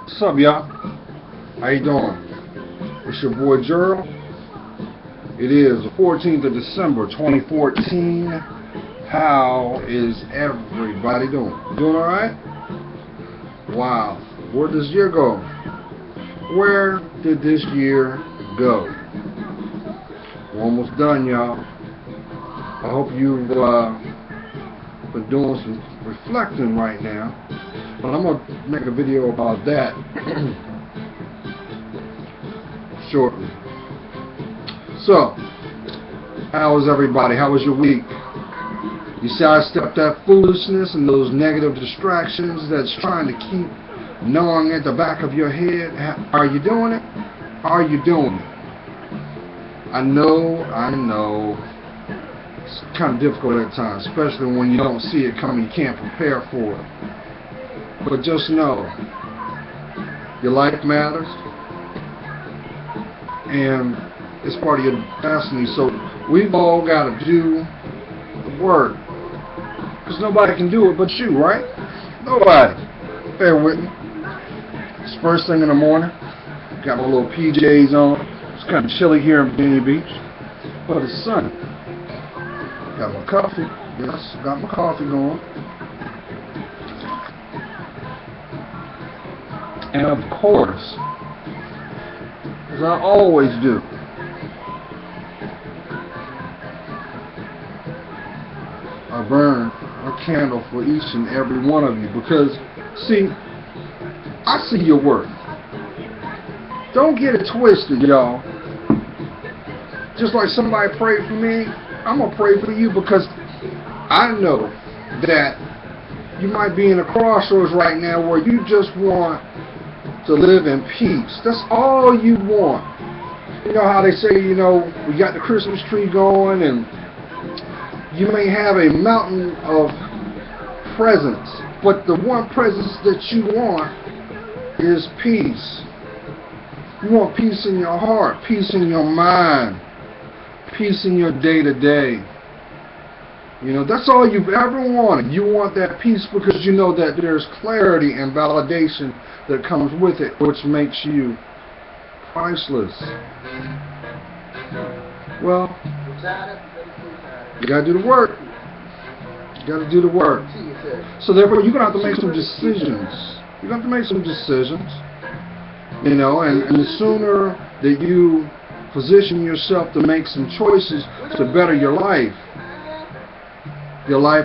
What's up, y'all? How you doing? It's your boy Gerald. It is the 14th of December 2014. How is everybody doing? Doing alright? Wow. Where did this year go? Where did this year go? We're almost done, y'all. I hope you've been doing some reflecting right now. But I'm going to make a video about that shortly. So, how is everybody? How was your week? You sidestepped that foolishness and those negative distractions that's trying to keep gnawing at the back of your head? Are you doing it? Are you doing it? I know. It's kind of difficult at times, especially when you don't see it coming, you can't prepare for it. But just know, your life matters, and it's part of your destiny. So we've all got to do the work, because nobody can do it but you, right? Nobody. Bear with me. It's first thing in the morning. Got my little PJs on. It's kind of chilly here in Virginia Beach, but it's sunny. Got my coffee. Yes, got my coffee going. And of course, as I always do, I burn a candle for each and every one of you, because, see, I see your worth. Don't get it twisted, y'all. Just like somebody prayed for me, I'm going to pray for you, because I know that you might be in a crossroads right now where you just want to live in peace. That's all you want. You know how they say, we got the Christmas tree going, and you may have a mountain of presents, but the one present that you want is peace. You want peace in your heart, peace in your mind, peace in your day-to-day. That's all you've ever wanted. You want that peace because you know that there's clarity and validation that comes with it, which makes you priceless. Well, you gotta do the work. You gotta do the work. So therefore, you're gonna have to make some decisions. You're gonna have to make some decisions. And the sooner that you position yourself to make some choices to better your life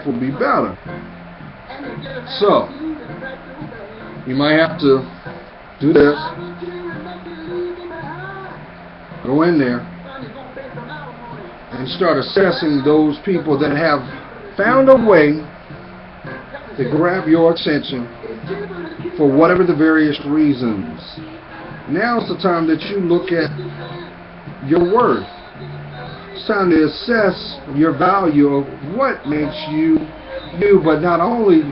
will be better. So, you might have to do this. Go in there and start assessing those people that have found a way to grab your attention for whatever the various reasons. Now's the time that you look at your worth. It's time to assess your value of what makes you you, but not only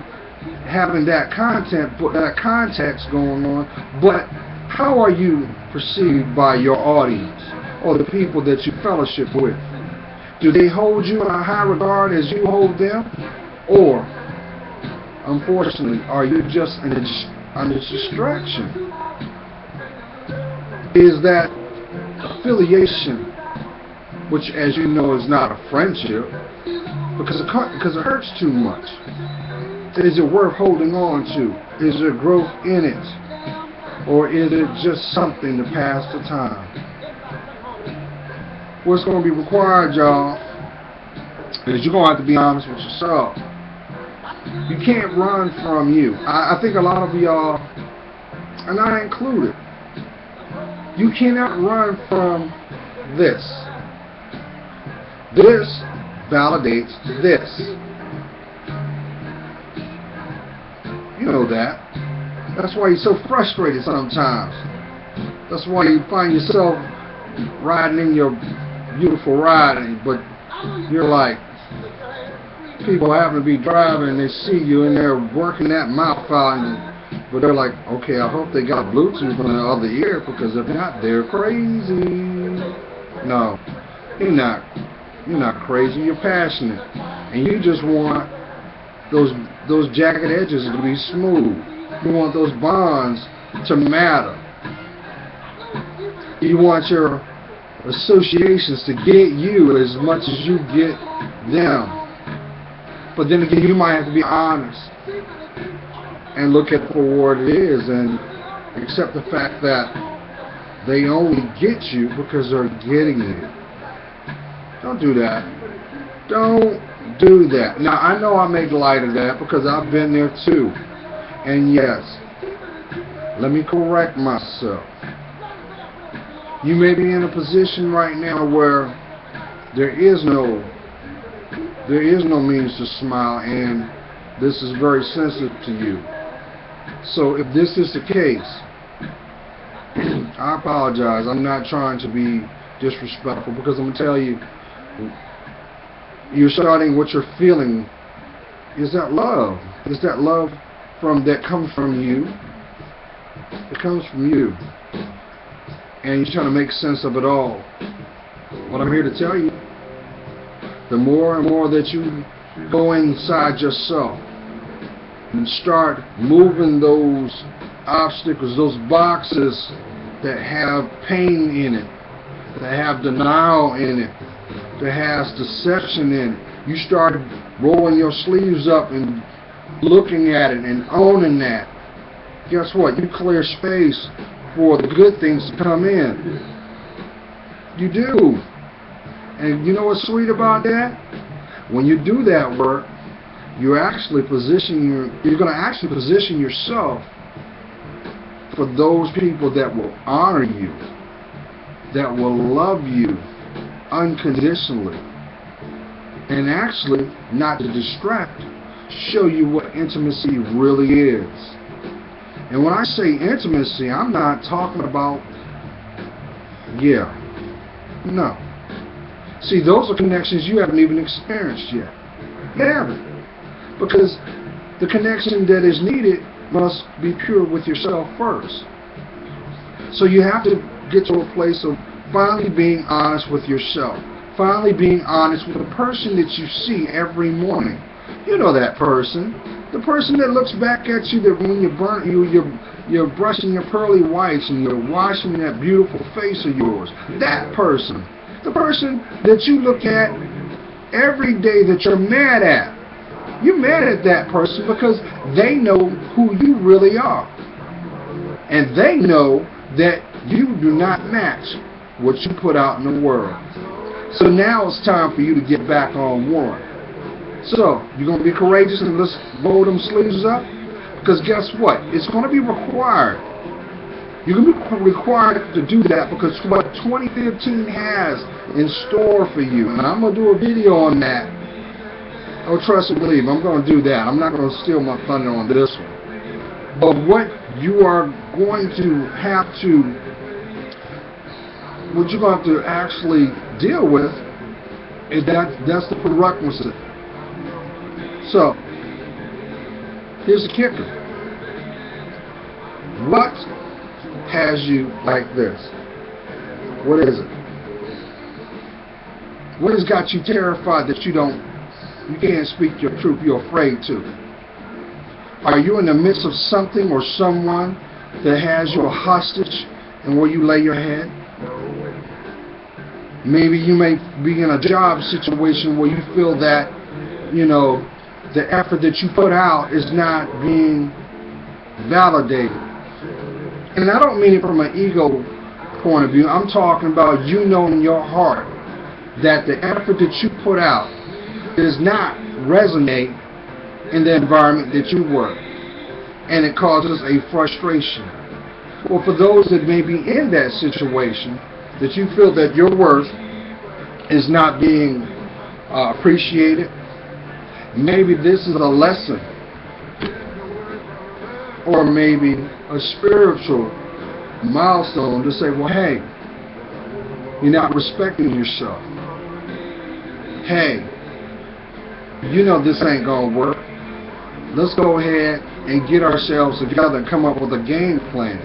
having that context going on, but how are you perceived by your audience or the people that you fellowship with? Do they hold you in a high regard as you hold them? Or, unfortunately, are you just a distraction? Is that affiliation, which, as you know, is not a friendship, because it hurts too much? Is it worth holding on to? Is there growth in it? Or is it just something to pass the time? What's going to be required, y'all, is you're going to have to be honest with yourself. You can't run from you. I think a lot of y'all, and I included, you cannot run from this. This validates this. You know that. That's why you're so frustrated sometimes. That's why you find yourself riding in your beautiful ride, but you're like, people happen to be driving and they see you and they're working that mouth out, but they're like, okay, I hope they got Bluetooth on the other ear, because if not, they're crazy. No, you're not. You're not crazy. You're passionate, and you just want those jagged edges to be smooth. You want those bonds to matter. You want your associations to get you as much as you get them. But then again, you might have to be honest and look at it for what it is and accept the fact that they only get you because they're getting you. Don't do that. Don't do that. Now, I know I make light of that because I've been there too. And yes, let me correct myself. You may be in a position right now where there is no means to smile, and this is very sensitive to you. So if this is the case, I apologize. I'm not trying to be disrespectful, because I'm going to tell you, you're starting what you're feeling is that love. Is that love that comes from you. It comes from you. And you're trying to make sense of it all. What I'm here to tell you, the more and more that you go inside yourself and start moving those obstacles, those boxes that have pain in it, that have denial in it, that has deception in it, you start rolling your sleeves up and looking at it and owning that. Guess what? You clear space for the good things to come in. You do. And you know what's sweet about that? When you do that work, you're going to actually position yourself for those people that will honor you, that will love you unconditionally, and actually, not to distract, show you what intimacy really is. And when I say intimacy, I'm not talking about, no. See, those are connections you haven't even experienced yet. You haven't. Because the connection that is needed must be pure with yourself first. So you have to get to a place of finally being honest with yourself. Finally being honest with the person that you see every morning. You know that person. The person that looks back at you, that when you're brushing your pearly whites and you're washing that beautiful face of yours. That person. The person that you look at every day that you're mad at. You're mad at that person because they know who you really are. And they know that you do not match what you put out in the world. So now it's time for you to get back on one. So, you're going to be courageous and let's roll them sleeves up? Because guess what? It's going to be required. You're going to be required to do that, because what 2015 has in store for you, and I'm going to do a video on that. Oh, trust and believe, I'm going to do that. I'm not going to steal my thunder on this one. But what you are going to have to, what you're going to have to actually deal with, is that's the prerequisite. So, here's the kicker. What has you like this? What is it? What has got you terrified that you can't speak your truth, you're afraid to? Are you in the midst of something or someone that has you a hostage and where you lay your head? Maybe you may be in a job situation where you feel that, the effort that you put out is not being validated. And I don't mean it from an ego point of view. I'm talking about you know in your heart that the effort that you put out does not resonate in the environment that you work. And it causes a frustration. Well, for those that may be in that situation, that you feel that your worth is not being appreciated, maybe this is a lesson or maybe a spiritual milestone to say, well, hey, you're not respecting yourself. Hey, you know this ain't gonna work. Let's go ahead and get ourselves together and come up with a game plan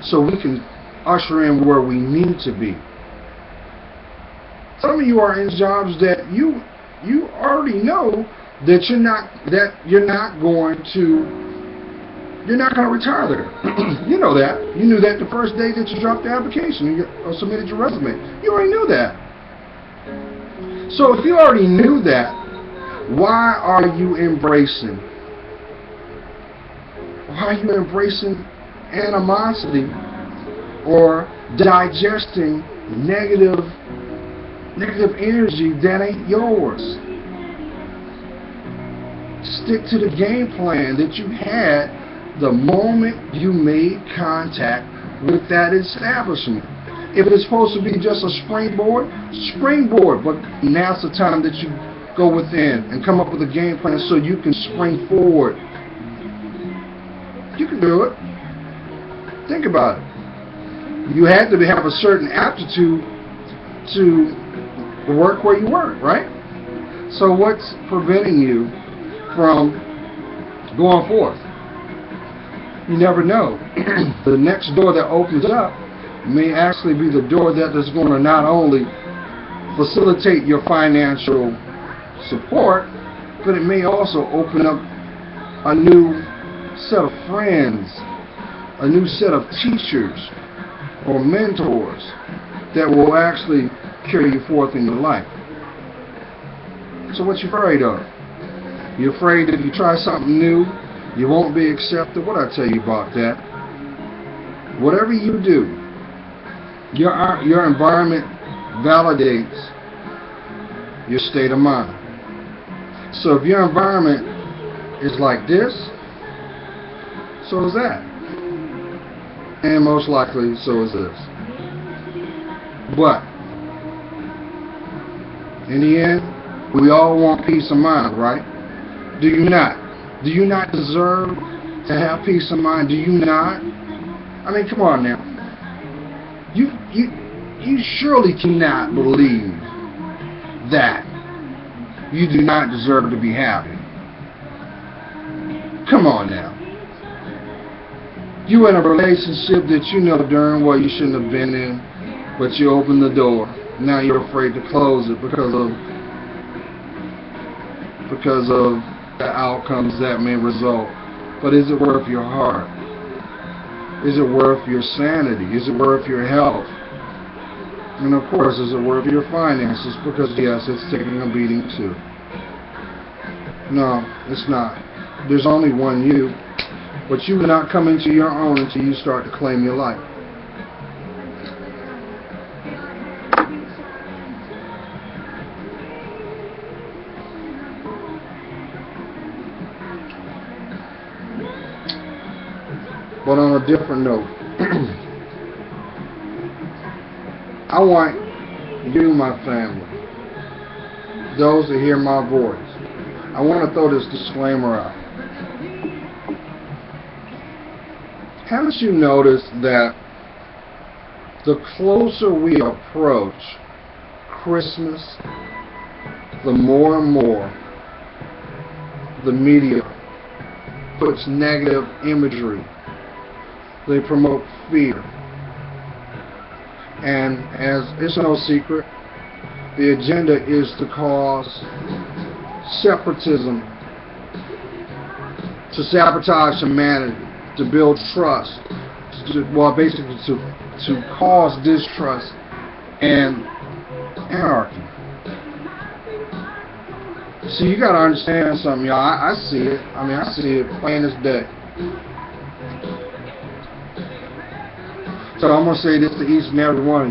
so we can usher in where we need to be. Some of you are in jobs that you already know that you're not going to retire there. You know that. You knew that the first day that you dropped the application or submitted your resume. You already knew that. So if you already knew that, why are you embracing animosity or digesting negative energy that ain't yours? Stick to the game plan that you had the moment you made contact with that establishment. If it's supposed to be just a springboard, but now's the time that you go within and come up with a game plan so you can spring forward. You can do it. Think about it. You had to have a certain aptitude to work where you work, right? So what's preventing you from going forth? You never know. The next door that opens up may actually be the door that is going to not only facilitate your financial support, but it may also open up a new set of friends, a new set of teachers or mentors that will actually carry you forth in your life. So what you afraid of? You're afraid that if you try something new, you won't be accepted? What I tell you about that? Whatever you do, your environment validates your state of mind. So if your environment is like this, so is that. And most likely, so is this. But in the end, we all want peace of mind, right? Do you not? Do you not deserve to have peace of mind? Do you not? I mean, come on now. You surely cannot believe that you do not deserve to be happy. Come on now. You in a relationship that you know darn well you shouldn't have been in, but you open the door. Now you're afraid to close it because of the outcomes that may result. But is it worth your heart? Is it worth your sanity? Is it worth your health? And of course, is it worth your finances? Because yes, it's taking a beating too. No, it's not. There's only one you. But you will not come into your own until you start to claim your life. But on a different note, I want you, my family, those that hear my voice, I want to throw this disclaimer out. Haven't you noticed that the closer we approach Christmas, the more and more the media puts negative imagery. They promote fear. And as it's no secret, the agenda is to cause separatism, to sabotage humanity, to build trust, basically to cause distrust and anarchy. See, you got to understand something, y'all. I see it. I see it plain as day. So I'm going to say this to each and every one of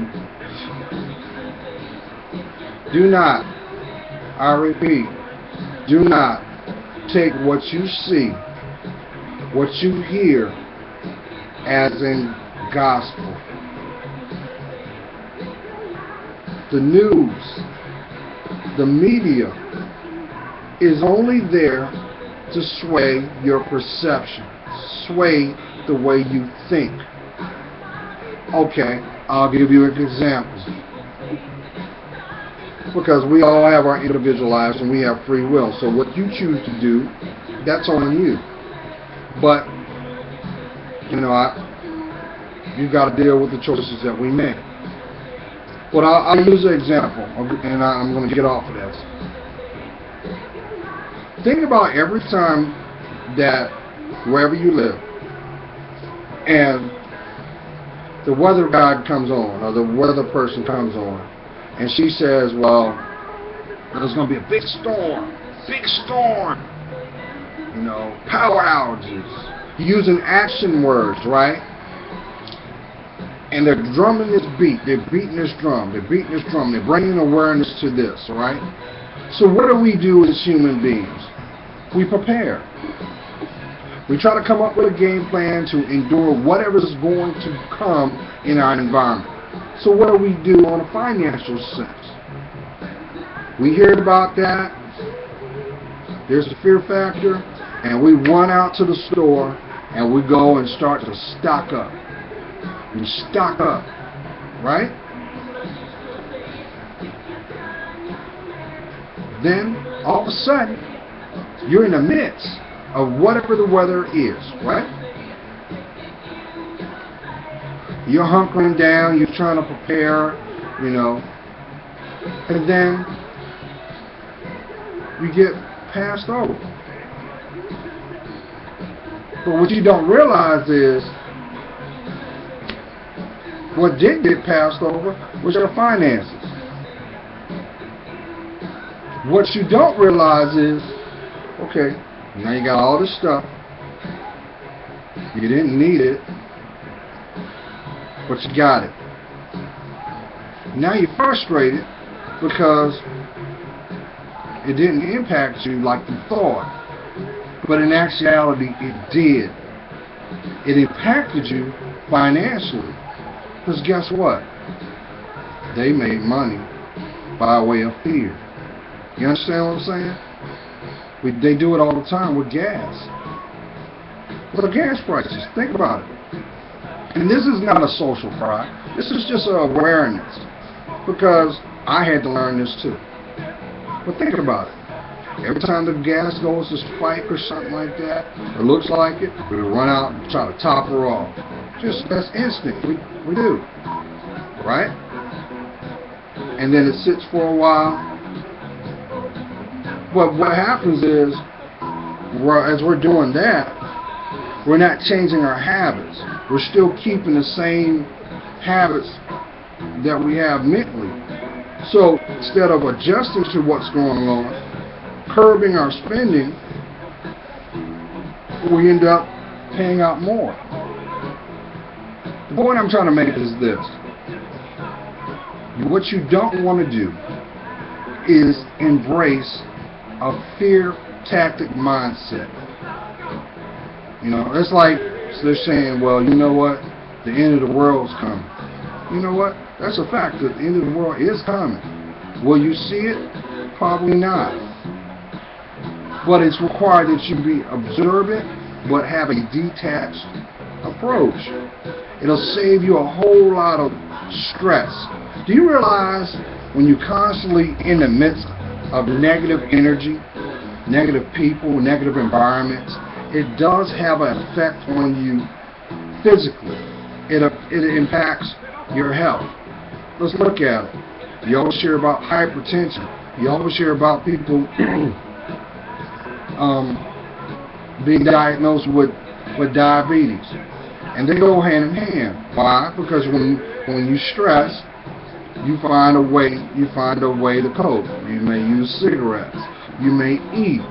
you. Do not, I repeat, do not take what you see, what you hear, as in gospel. The news, the media, is only there to sway your perceptions. sway the way you think. Okay, I'll give you an example. Because we all have our individual lives and we have free will. So what you choose to do, that's on you. But, you know, you got to deal with the choices that we make. But I'll use an example, and I'm going to get off of this. Think about every time that wherever you live, and the weather guide comes on, or the weather person comes on, and she says, well, there's going to be a big storm, you know, power outages, using action words, right? And they're drumming this beat, they're beating this drum, they're bringing awareness to this, right? So what do we do as human beings? We prepare. We try to come up with a game plan to endure whatever is going to come in our environment. So what do we do on a financial sense? We hear about that, there's a fear factor, and we run out to the store and we go and start to stock up. We stock up, right? Then, all of a sudden, you're in the midst of whatever the weather is, right? You're hunkering down, you're trying to prepare, you know, and then you get passed over. But what you don't realize is, what did get passed over was your finances. What you don't realize is, okay, now you got all this stuff. You didn't need it, but you got it. Now you're frustrated because it didn't impact you like you thought. But in actuality, it did. It impacted you financially. Because guess what? They made money by way of fear. You understand what I'm saying? They do it all the time with gas. With the gas prices. Think about it. And this is not a social cry. This is just an awareness. Because I had to learn this too. But think about it. Every time the gas goes to spike or something like that, or looks like it, we run out and try to top her off. Just, that's instinct. We do. Right? And then it sits for a while. But what happens is, as we're doing that, we're not changing our habits. We're still keeping the same habits that we have mentally. So instead of adjusting to what's going on, curbing our spending, we end up paying out more. The point I'm trying to make is this. What you don't want to do is embrace a fear tactic mindset. You know, it's like they're saying, well, you know what? The end of the world's coming. You know what? That's a fact that the end of the world is coming. Will you see it? Probably not. But it's required that you be observant, but have a detached approach. It'll save you a whole lot of stress. Do you realize when you're constantly in the midst of negative energy, negative people, negative environments, it does have an effect on you physically. It impacts your health. Let's look at it. You always hear about hypertension. You always hear about people being diagnosed with diabetes. And they go hand in hand. Why? Because when you stress, you find a way to cope. You may use cigarettes. You may eat.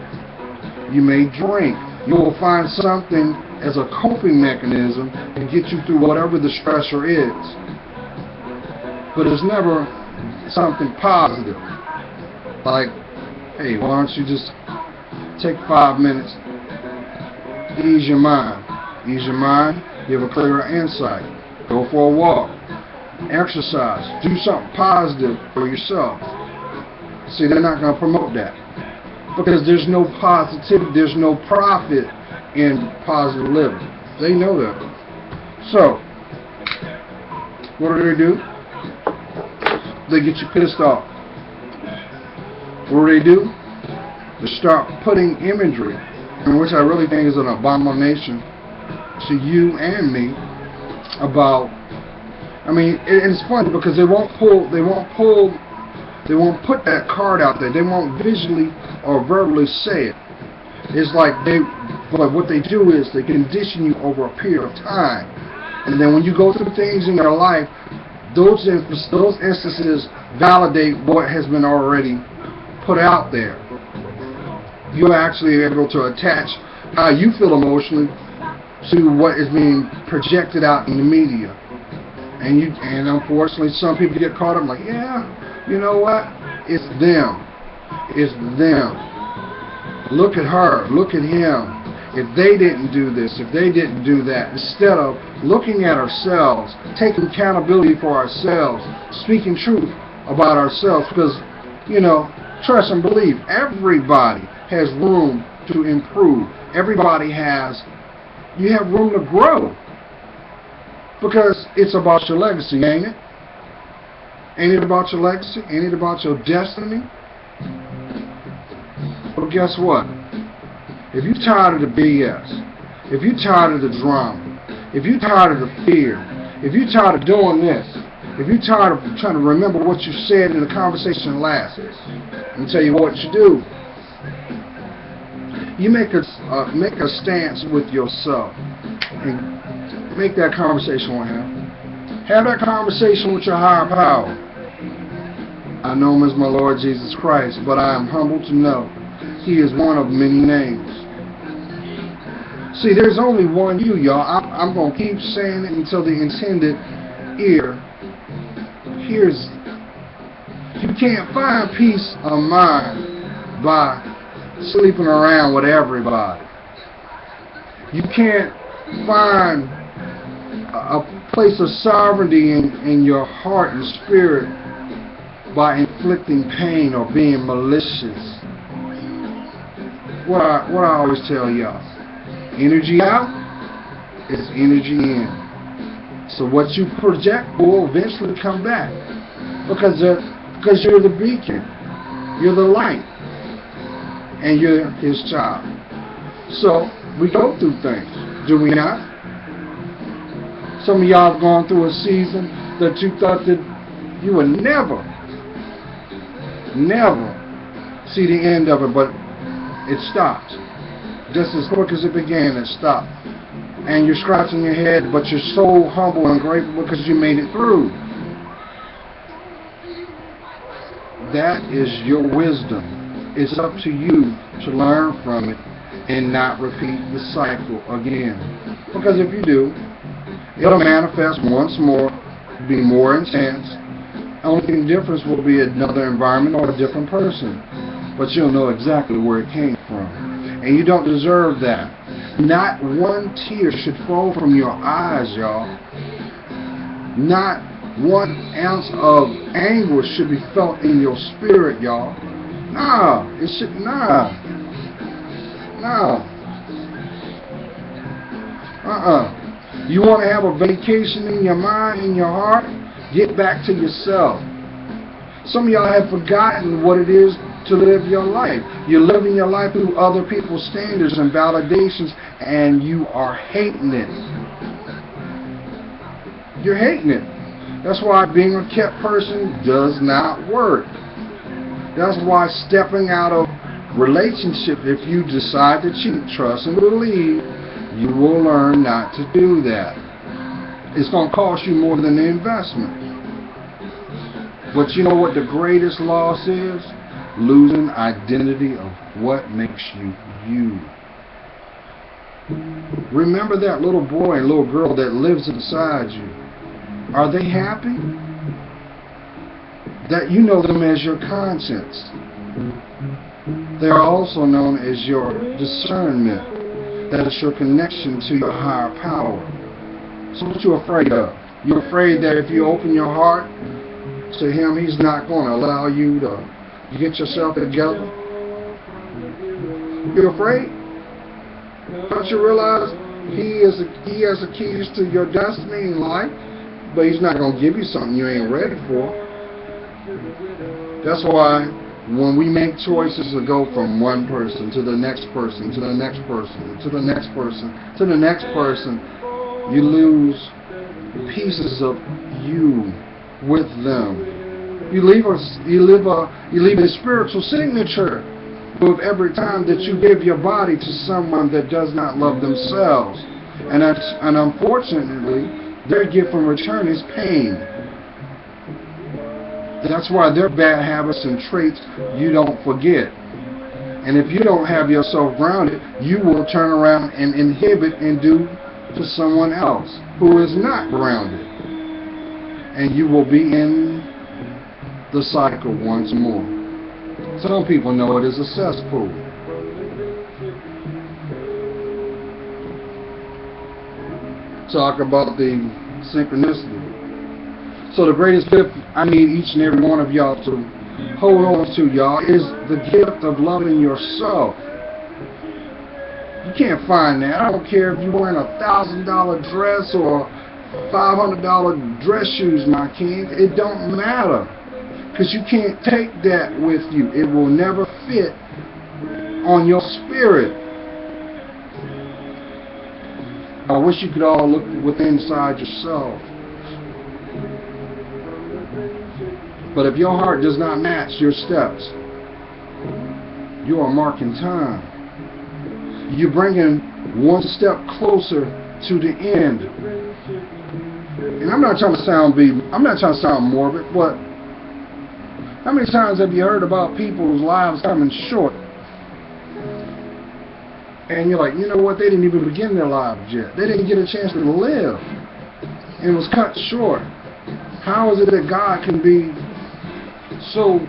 You may drink. You will find something as a coping mechanism to get you through whatever the stressor is. But it's never something positive. Like, hey, why don't you just take 5 minutes, ease your mind. Ease your mind, you have a clearer insight. Go for a walk. Exercise. Do something positive for yourself. See, they're not going to promote that. Because there's no positivity, there's no profit in positive living. They know that. So, what do? They get you pissed off. What do? They start putting imagery, which I really think is an abomination to you and me, about, I mean, it's funny because they won't put that card out there. They won't visually or verbally say it. It's like but what they do is they condition you over a period of time. And then when you go through things in your life, those instances validate what has been already put out there. You're actually able to attach how you feel emotionally to what is being projected out in the media. And unfortunately, some people get caught up like, yeah, you know what? It's them. It's them. Look at her. Look at him. If they didn't do this, if they didn't do that, instead of looking at ourselves, taking accountability for ourselves, speaking truth about ourselves, because, you know, trust and believe, everybody has room to improve. Everybody you have room to grow. Because it's about your legacy, ain't it? Ain't it about your legacy? Ain't it about your destiny? Well, guess what? If you're tired of the BS, if you're tired of the drama, if you're tired of the fear, if you're tired of doing this, if you're tired of trying to remember what you said in the conversation last, let me tell you what you do. You make a stance with yourself and make that conversation with him. Have that conversation with your higher power. I know him as my Lord Jesus Christ, but I am humbled to know he is one of many names. See, there's only one you, y'all. I'm going to keep saying it until the intended ear hears it. You can't find peace of mind by sleeping around with everybody. You can't find a place of sovereignty in your heart and spirit by inflicting pain or being malicious. What I always tell y'all, energy out is energy in. So what you project will eventually come back, because you're the beacon, you're the light, and you're his child. So we go through things, do we not? Some of y'all have gone through a season that you thought that you would never see the end of it, but it stopped. Just as quick as it began, it stopped. And you're scratching your head, but you're so humble and grateful because you made it through. That is your wisdom. It's up to you to learn from it and not repeat the cycle again. Because if you do, it'll manifest once more, be more intense. Only difference will be another environment or a different person. But you'll know exactly where it came from. And you don't deserve that. Not one tear should fall from your eyes, y'all. Not 1 ounce of anguish should be felt in your spirit, y'all. Nah. You want to have a vacation in your mind, in your heart? Get back to yourself. Some of y'all have forgotten what it is to live your life. You're living your life through other people's standards and validations, and you are hating it. You're hating it. That's why being a kept person does not work. That's why stepping out of relationship, if you decide to cheat, trust and believe, you will learn not to do that. It's going to cost you more than the investment. But you know what the greatest loss is? Losing identity of what makes you you. Remember that little boy and little girl that lives inside you. Are they happy? That you know them as your conscience. They are also known as your discernment. That is your connection to your higher power. So what you afraid of? You're afraid that if you open your heart to him, he's not going to allow you to get yourself together? You're afraid? Don't you realize he has the keys to your destiny in life, but he's not going to give you something you ain't ready for. That's why when we make choices to go from one person to the next person, to the next person, to the next person, to the next person, you lose pieces of you with them. You leave a spiritual signature with every time that you give your body to someone that does not love themselves. And unfortunately, their gift in return is pain. That's why their bad habits and traits you don't forget. And if you don't have yourself grounded, you will turn around and inhibit and do to someone else who is not grounded. And you will be in the cycle once more. Some people know it as a cesspool. Talk about the synchronicity. So the greatest gift I need each and every one of y'all to hold on to, y'all, is the gift of loving yourself. You can't find that. I don't care if you're wearing a $1,000 dress or $500 dress shoes, my king. It don't matter. Because you can't take that with you. It will never fit on your spirit. I wish you could all look within inside yourself. But if your heart does not match your steps, you are marking time. You're bringing one step closer to the end. And I'm not trying to sound morbid, but how many times have you heard about people's lives coming short? And you're like, you know what? They didn't even begin their lives yet. They didn't get a chance to live. And it was cut short. How is it that God can be so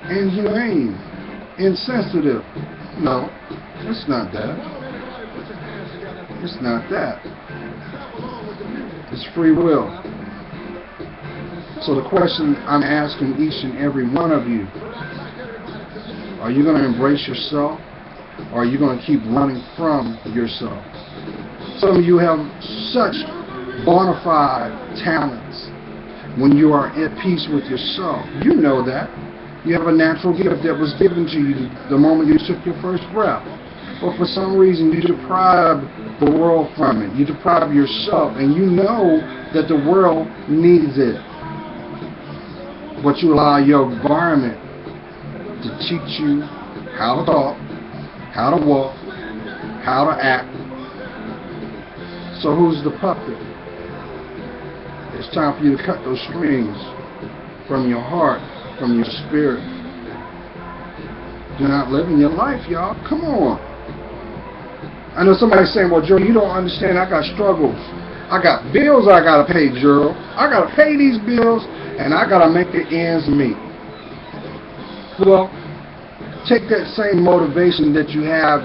inhumane, insensitive? No, it's not that. It's not that. It's free will. So the question I'm asking each and every one of you, are you going to embrace yourself, or are you going to keep running from yourself? Some of you have such bona fide talents when you are at peace with yourself. You know that. You have a natural gift that was given to you the moment you took your first breath. But for some reason you deprive the world from it. You deprive yourself, and you know that the world needs it. But you allow your environment to teach you how to talk, how to walk, how to act. So who's the puppet? It's time for you to cut those strings from your heart, from your spirit. You're not living your life, y'all. Come on. I know somebody's saying, well, Joe, you don't understand. I got struggles. I got bills I got to pay, Joe. I got to pay these bills, and I got to make the ends meet. Well, take that same motivation that you have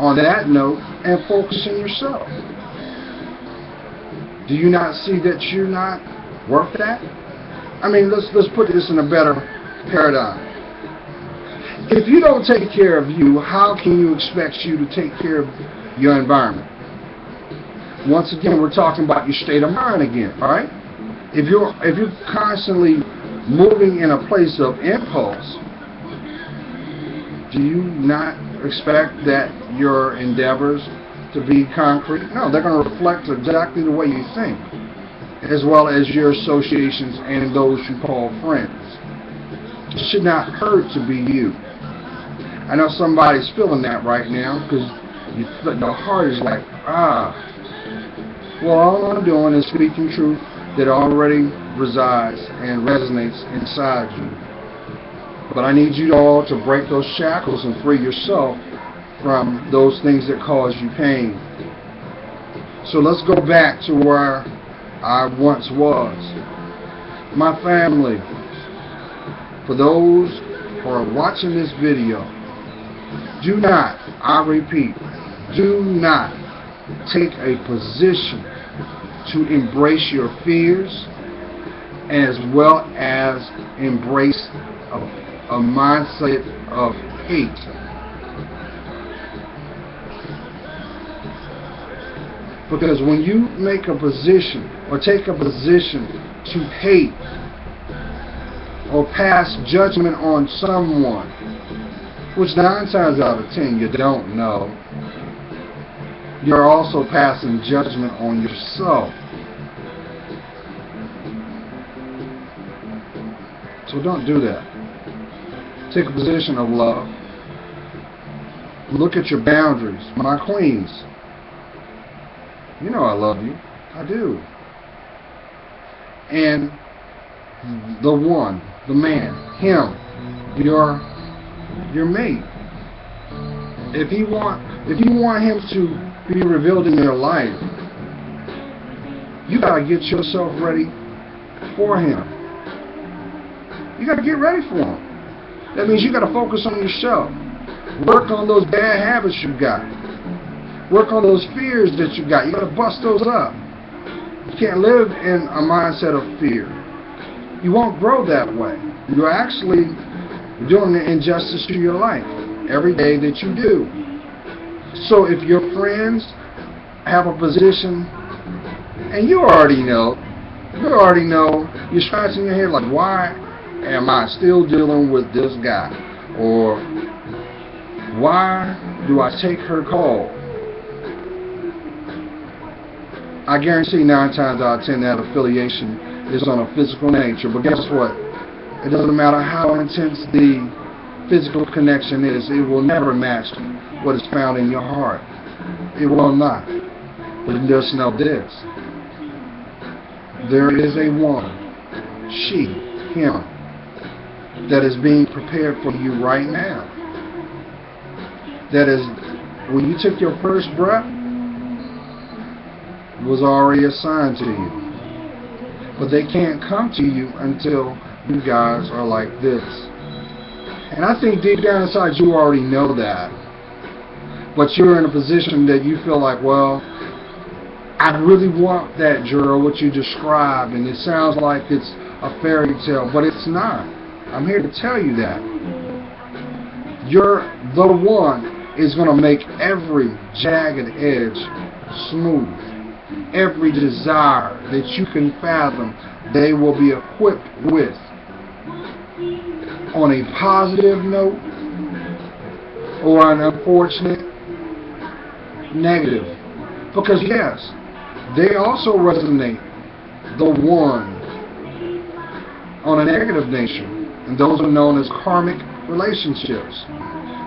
on that note and focus on yourself. Do you not see that you're not worth that? I mean, let's put this in a better paradigm. If you don't take care of you, how can you expect you to take care of your environment? Once again, we're talking about your state of mind again, all right? If you're constantly moving in a place of impulse, do you not expect that your endeavors to be concrete? No, they're going to reflect exactly the way you think, as well as your associations and those you call friends. It should not hurt to be you. I know somebody's feeling that right now because your heart is like, well, all I'm doing is speaking truth that already resides and resonates inside you. But I need you all to break those shackles and free yourself from those things that cause you pain. So let's go back to where I once was. My family, for those who are watching this video, do not, I repeat, do not take a position to embrace your fears as well as embrace a mindset of hate. Because when you make a position or take a position to hate or pass judgment on someone, which 9 times out of 10 you don't know, you're also passing judgment on yourself. So don't do that. Take a position of love. Look at your boundaries. My queens, you know I love you. I do. And the one, the man, him, your mate. If you want him to be revealed in your life, you gotta get yourself ready for him. You gotta get ready for him. That means you gotta focus on yourself. Work on those bad habits you got. Work on those fears that you got. You gotta bust those up. You can't live in a mindset of fear. You won't grow that way. You're actually doing an injustice to your life every day that you do. So if your friends have a position, and you already know, you're scratching your head like, why am I still dealing with this guy? Or why do I take her call? I guarantee 9 times out of 10 that affiliation is on a physical nature. But guess what? It doesn't matter how intense the physical connection is, it will never match what is found in your heart. It will not. But just know this. There is a woman, she, him, that is being prepared for you right now. That is, when you took your first breath, was already assigned to you. But they can't come to you until you guys are like this. And I think deep down inside you already know that. But you're in a position that you feel like, well, I really want that girl, what you described, and it sounds like it's a fairy tale, but it's not. I'm here to tell you that. You're the one is going to make every jagged edge smooth. Every desire that you can fathom, they will be equipped with. On a positive note or an unfortunate negative. Because yes, they also resonate the one on a negative nature. And those are known as karmic relationships.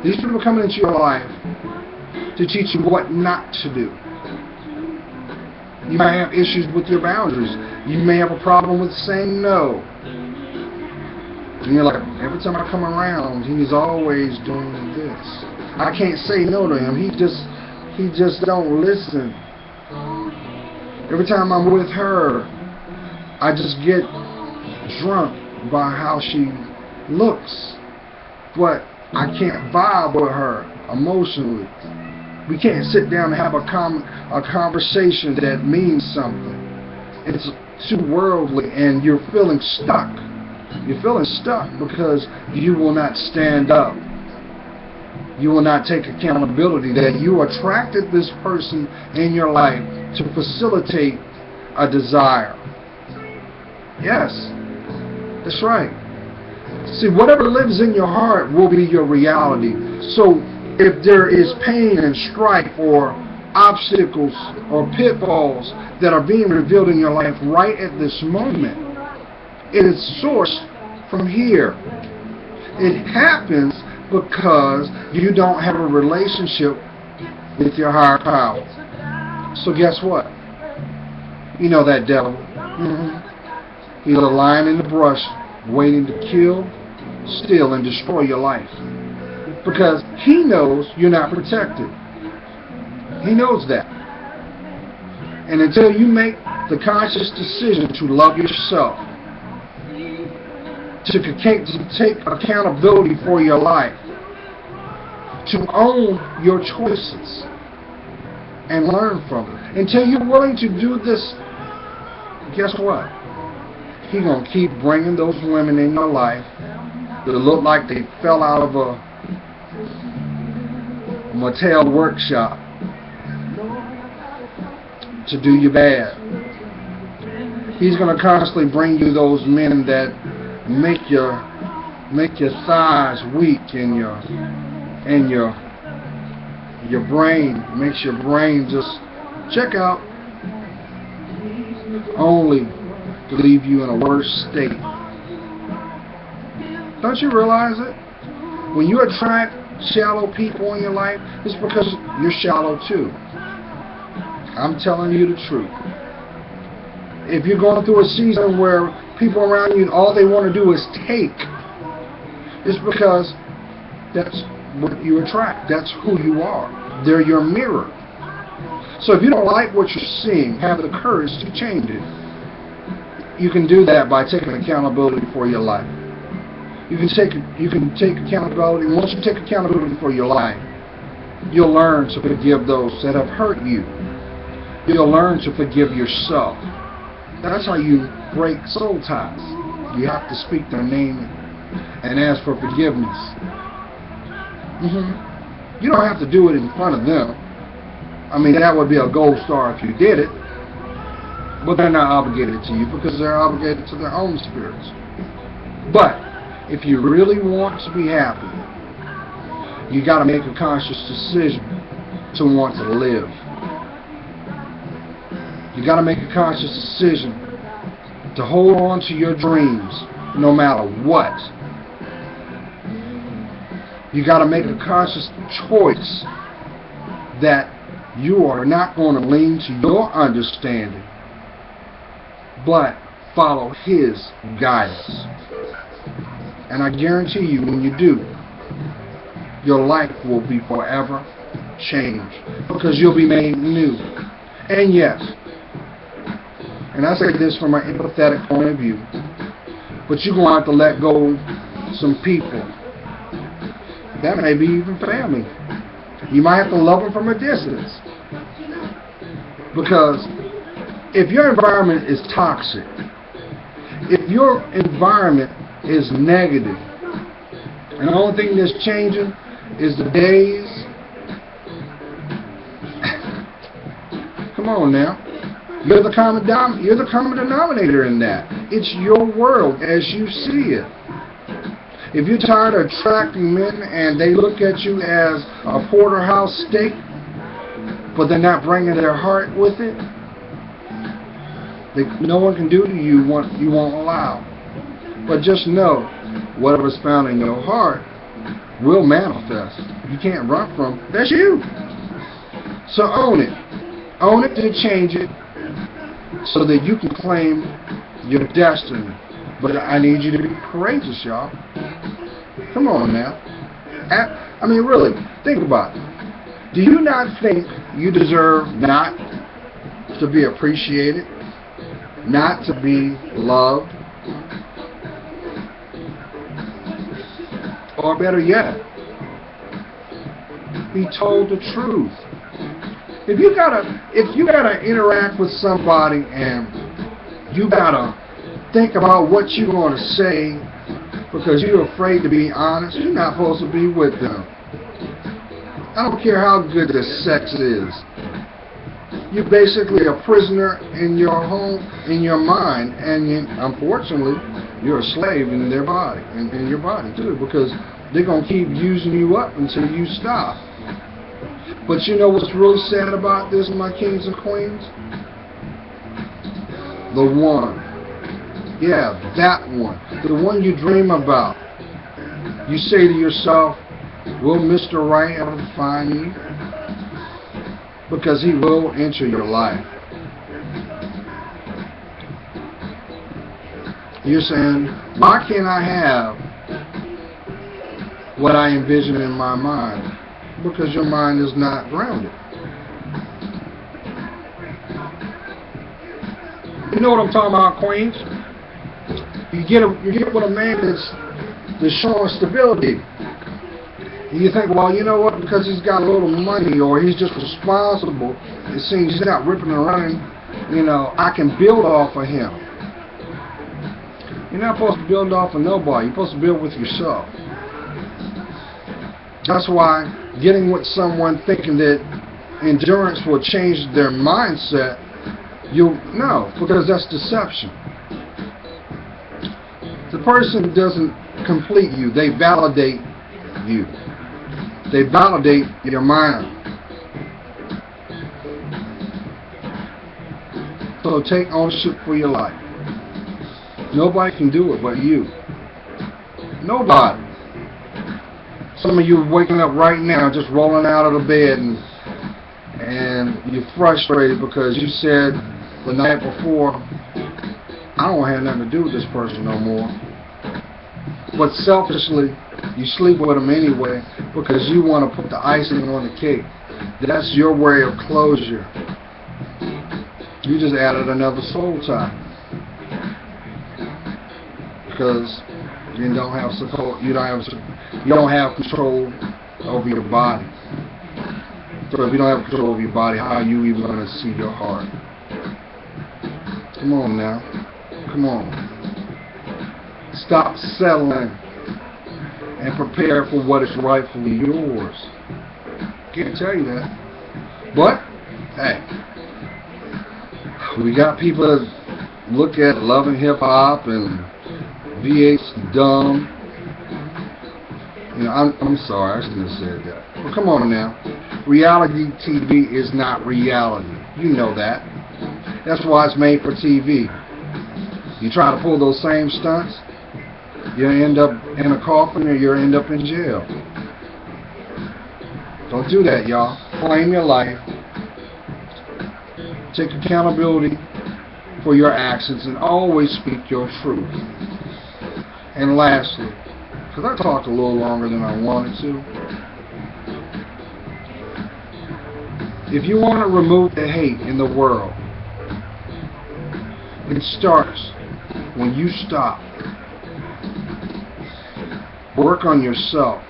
These people are coming into your life to teach you what not to do. You might have issues with your boundaries. You may have a problem with saying no. And you're like, every time I come around, he's always doing this. I can't say no to him. He just don't listen. Every time I'm with her, I just get drunk by how she looks. But I can't vibe with her emotionally. We can't sit down and have a conversation that means something. It's too worldly and you're feeling stuck. You're feeling stuck because you will not stand up. You will not take accountability that you attracted this person in your life to facilitate a desire. Yes, that's right. See, whatever lives in your heart will be your reality. So if there is pain and strife or obstacles or pitfalls that are being revealed in your life right at this moment, it is sourced from here. It happens because you don't have a relationship with your higher power. So guess what? You know that devil. He's a lion in the brush waiting to kill, steal, and destroy your life. Because he knows you're not protected. He knows that. And until you make the conscious decision to love yourself, to take accountability for your life, to own your choices, and learn from it. Until you're willing to do this, guess what? He's going to keep bringing those women in your life that look like they fell out of a Mattel workshop. to do you bad. He's going to constantly bring you those men that make your thighs weak and your brain makes your brain just check out, only to leave you in a worse state. Don't you realize it? When you attract shallow people in your life, it's because you're shallow too. I'm telling you the truth. If you're going through a season where people around you, all they want to do is take, it's because that's what you attract. That's who you are. They're your mirror. So if you don't like what you're seeing, have the courage to change it. You can do that by taking accountability for your life. You can take accountability. Once you take accountability for your life, you'll learn to forgive those that have hurt you. You'll learn to forgive yourself. That's how you break soul ties. You have to speak their name and ask for forgiveness. You don't have to do it in front of them. I mean, that would be a gold star if you did it. But they're not obligated to you because they're obligated to their own spirits. But if you really want to be happy, you got to make a conscious decision to want to live. You got to make a conscious decision to hold on to your dreams no matter what. You got to make a conscious choice that you are not going to lean to your understanding, but follow His guidance. And I guarantee you, when you do, your life will be forever changed because you'll be made new. And yes, and I say this from an empathetic point of view, but you're going to have to let go of some people. That may be even family. You might have to love them from a distance. Because if your environment is toxic, if your environment is negative, and the only thing that's changing is the days, come on now. You're the common denominator in that. It's your world as you see it. If you're tired of attracting men and they look at you as a porterhouse steak, but they're not bringing their heart with it, no one can do to you what you won't allow. But just know, whatever's found in your heart will manifest. You can't run from it. That's you. So own it. Own it to change it so that you can claim your destiny. But I need you to be courageous, y'all. Come on now. I mean, really, think about it. Do you not think you deserve not to be appreciated, not to be loved? Or better yet, be told the truth. If you gotta interact with somebody and you gotta think about what you're gonna say because you're afraid to be honest, you're not supposed to be with them. I don't care how good the sex is. You're basically a prisoner in your home, in your mind, and unfortunately, you're a slave in their body, in your body too, because they're going to keep using you up until you stop. But you know what's really sad about this, my kings and queens? The one. Yeah, that one. The one you dream about. You say to yourself, will Mr. Right ever find you? Because he will enter your life. You're saying, why can't I have what I envision in my mind? Because your mind is not grounded. You know what I'm talking about, queens? You get with a man that's showing stability. And you think, well, you know what, because he's got a little money or he's just responsible, it seems he's not ripping and running, I can build off of him. You're not supposed to build off of nobody. You're supposed to build with yourself. That's why getting with someone thinking that endurance will change their mindset No, because that's deception. The person doesn't complete you. They validate you. They validate your mind. So take ownership for your life. Nobody can do it but you. Nobody. Some of you waking up right now just rolling out of the bed and you're frustrated because you said the night before, I don't have nothing to do with this person no more. But selfishly, you sleep with them anyway because you want to put the icing on the cake. That's your way of closure. You just added another soul tie because you don't have support. You don't have control over your body. So if you don't have control over your body, how are you even going to see your heart? Come on now. Come on. Stop settling and prepare for what is rightfully yours. Can't tell you that. But, hey, we got people that look at Love and Hip Hop and VH's dumb. You know, I'm sorry, I shouldn't have said that. Well, come on now. Reality TV is not reality. You know that. That's why it's made for TV. You try to pull those same stunts, you'll end up in a coffin or you'll end up in jail. Don't do that, y'all. Claim your life. Take accountability for your actions and always speak your truth. And lastly, because I talked a little longer than I wanted to, if you want to remove the hate in the world, it starts when you stop. Work on yourself.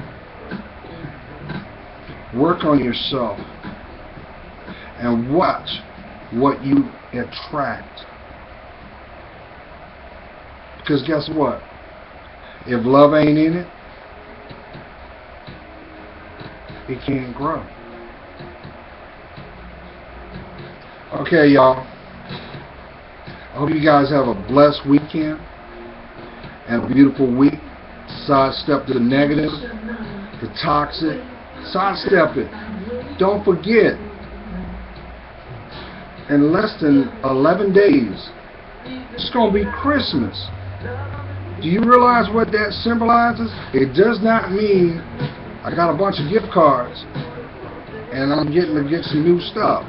Work on yourself. And watch what you attract. Because guess what? If love ain't in it, it can't grow. Okay, y'all. I hope you guys have a blessed weekend and a beautiful week. Sidestep the negative, the toxic. Sidestep it. Don't forget, in less than 11 days, it's going to be Christmas. Do you realize what that symbolizes? It does not mean I got a bunch of gift cards and I'm getting to get some new stuff.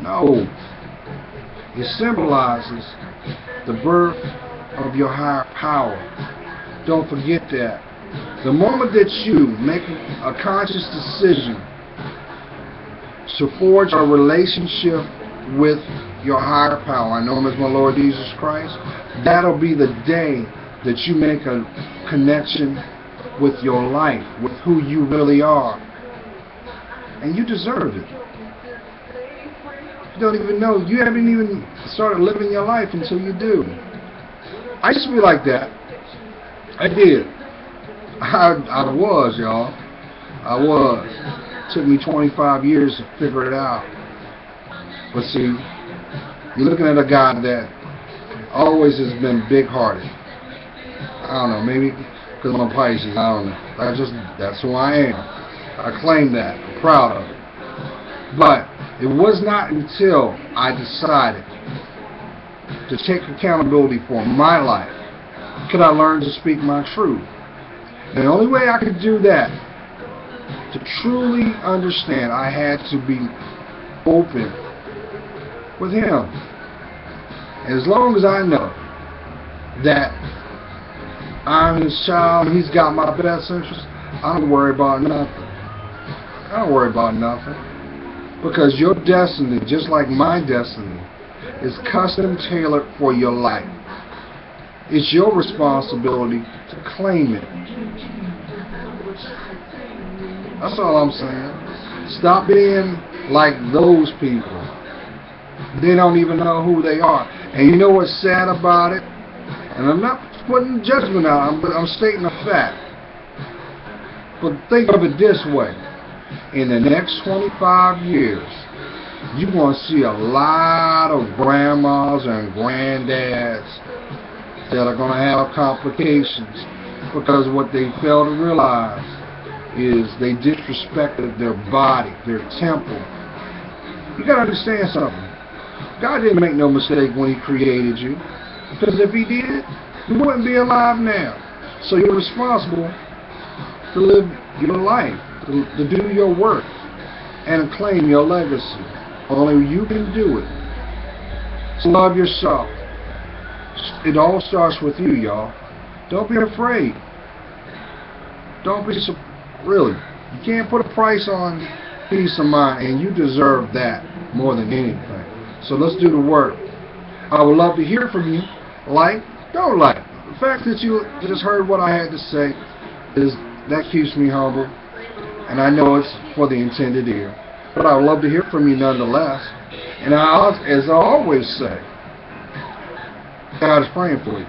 No. It symbolizes the birth of your higher power. Don't forget that. The moment that you make a conscious decision to forge a relationship with your higher power, I know him as my Lord Jesus Christ, that'll be the day that you make a connection with your life, with who you really are. And you deserve it. You don't even know. You haven't even started living your life until you do. I used to be like that. I did. I was, y'all. I was. It took me 25 years to figure it out. But see, you're looking at a guy that always has been big-hearted. I don't know, maybe because I'm a Pisces, I don't know. That's who I am. I claim that. I'm proud of it. But it was not until I decided to take accountability for my life could I learn to speak my truth. And the only way I could do that, to truly understand, I had to be open with him. And as long as I know that I'm his child and he's got my best interest, I don't worry about nothing. I don't worry about nothing. Because your destiny, just like my destiny, is custom tailored for your life. It's your responsibility to claim it. That's all I'm saying. Stop being like those people. They don't even know who they are. And you know what's sad about it? And I'm not putting judgment out, I'm stating a fact. But think of it this way. In the next 25 years, you're going to see a lot of grandmas and granddads that are going to have complications because what they fail to realize is they disrespected their body, their temple. You got to understand something. God didn't make no mistake when He created you, because if He did, you wouldn't be alive now. So you're responsible to live your life, to do your work, and claim your legacy. Only you can do it. So love yourself. It all starts with you, y'all. Don't be afraid. Don't be really. You can't put a price on peace of mind, and you deserve that more than anything. So let's do the work. I would love to hear from you. Like, don't like. The fact that you just heard what I had to say is that keeps me humble, and I know it's for the intended ear. But I would love to hear from you nonetheless. And as I always say, God is praying for you.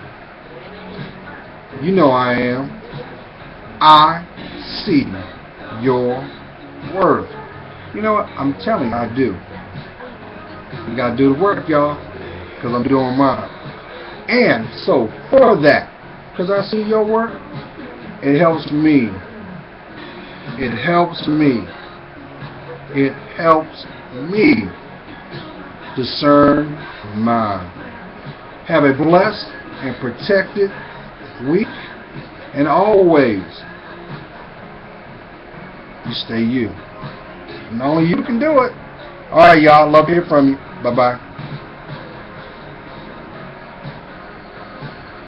You know I am. I see your worth. You know what? I'm telling you, I do. You got to do the work, y'all, because I'm doing mine. And so, for that, because I see your work, it helps me. It helps me. It helps me discern mine. Have a blessed and protected week, and always you stay you. And only you can do it. Alright, y'all. Love to hear from you. Bye-bye.